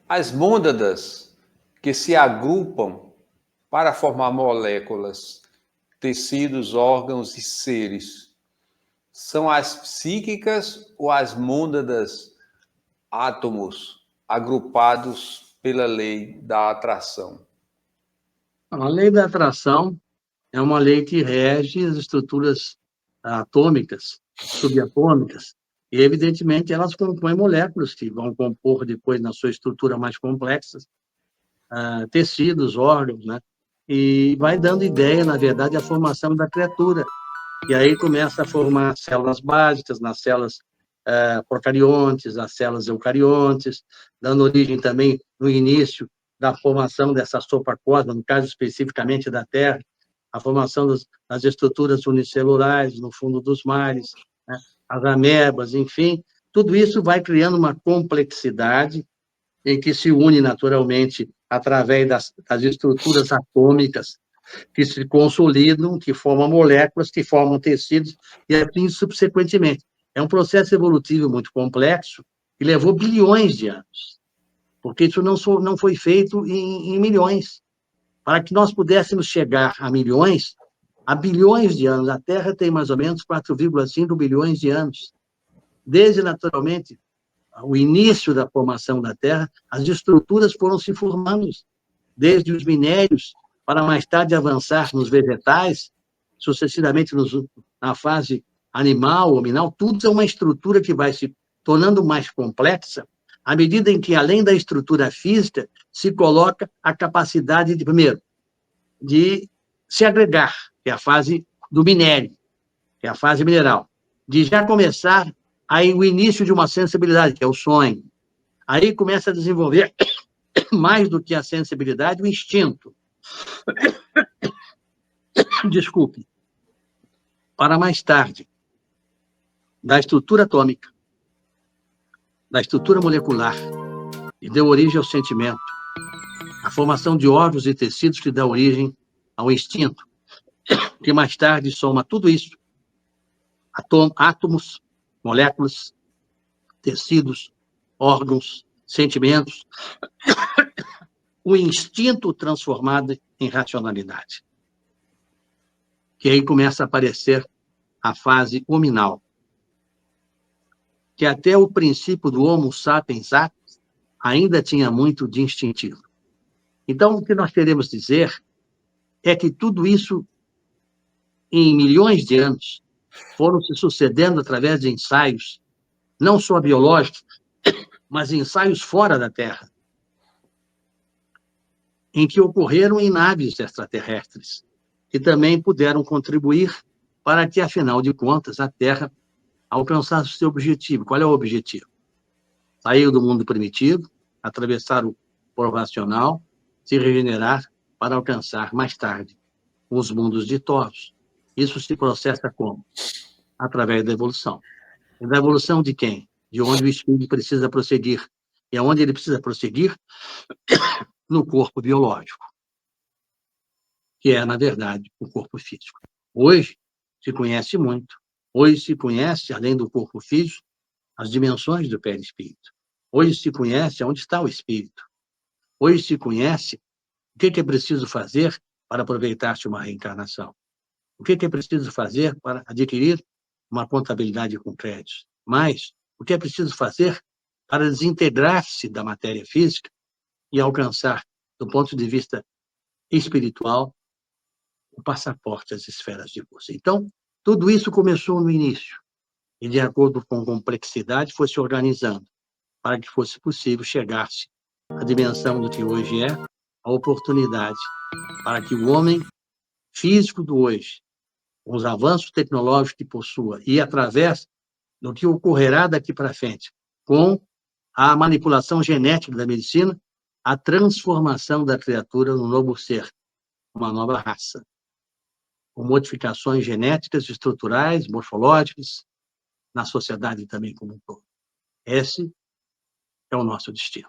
As mônadas que se agrupam para formar moléculas, tecidos, órgãos e seres são as psíquicas ou as mônadas, átomos, agrupados pela lei da atração? A lei da atração é uma lei que rege as estruturas atômicas, subatômicas, e, evidentemente, elas compõem moléculas que vão compor depois, na sua estrutura mais complexa, tecidos, órgãos, né? E vai dando ideia, na verdade, à formação da criatura. E aí começa a formar células básicas, nas células procariontes, as células eucariontes, dando origem também, no início, da formação dessa sopa cósmica, no caso especificamente da Terra, a formação das estruturas unicelulares no fundo dos mares, né? As amebas, enfim, tudo isso vai criando uma complexidade em que se une naturalmente através das estruturas atômicas que se consolidam, que formam moléculas, que formam tecidos, e assim subsequentemente. É um processo evolutivo muito complexo que levou bilhões de anos, porque isso não foi feito em milhões. Para que nós pudéssemos chegar a milhões, há bilhões de anos. A Terra tem mais ou menos 4,5 bilhões de anos. Desde, naturalmente, o início da formação da Terra, as estruturas foram se formando, desde os minérios, para mais tarde avançar nos vegetais, sucessivamente na fase animal, hominal, tudo é uma estrutura que vai se tornando mais complexa, à medida em que, além da estrutura física, se coloca a capacidade, primeiro, de se agregar, que é a fase do minério, que é a fase mineral, de já começar aí o início de uma sensibilidade, que é o sonho. Aí começa a desenvolver, mais do que a sensibilidade, o instinto. Desculpe. Para mais tarde, da estrutura atômica, da estrutura molecular, que deu origem ao sentimento, a formação de órgãos e tecidos que dá origem ao instinto, que mais tarde soma tudo isso, átomos, moléculas, tecidos, órgãos, sentimentos, o instinto transformado em racionalidade. Que aí começa a aparecer a fase hominal, que até o princípio do Homo sapiens sapiens ainda tinha muito de instintivo. Então, o que nós queremos dizer é que tudo isso, em milhões de anos, foram se sucedendo através de ensaios, não só biológicos, mas ensaios fora da Terra, em que ocorreram em naves extraterrestres, que também puderam contribuir para que, afinal de contas, a Terra alcançasse o seu objetivo. Qual é o objetivo? Sair do mundo primitivo, atravessar o provacional, se regenerar para alcançar, mais tarde, os mundos ditosos. Isso se processa como? Através da evolução. E da evolução de quem? De onde o espírito precisa prosseguir. E aonde ele precisa prosseguir? No corpo biológico, que é, na verdade, o corpo físico. Hoje se conhece muito. Hoje se conhece, além do corpo físico, as dimensões do perispírito. Hoje se conhece onde está o espírito. Hoje se conhece o que é preciso fazer para aproveitar-se uma reencarnação. O que é preciso fazer para adquirir uma contabilidade com créditos. Mas o que é preciso fazer para desintegrar-se da matéria física e alcançar, do ponto de vista espiritual, o passaporte às esferas de luz. Então, tudo isso começou no início e, de acordo com a complexidade, foi se organizando para que fosse possível chegar-se à dimensão do que hoje é a oportunidade para que o homem físico do hoje, com os avanços tecnológicos que possua e através do que ocorrerá daqui para frente, com a manipulação genética da medicina, a transformação da criatura num novo ser, uma nova raça, com modificações genéticas, estruturais, morfológicas, na sociedade também como um todo. Esse é o nosso destino.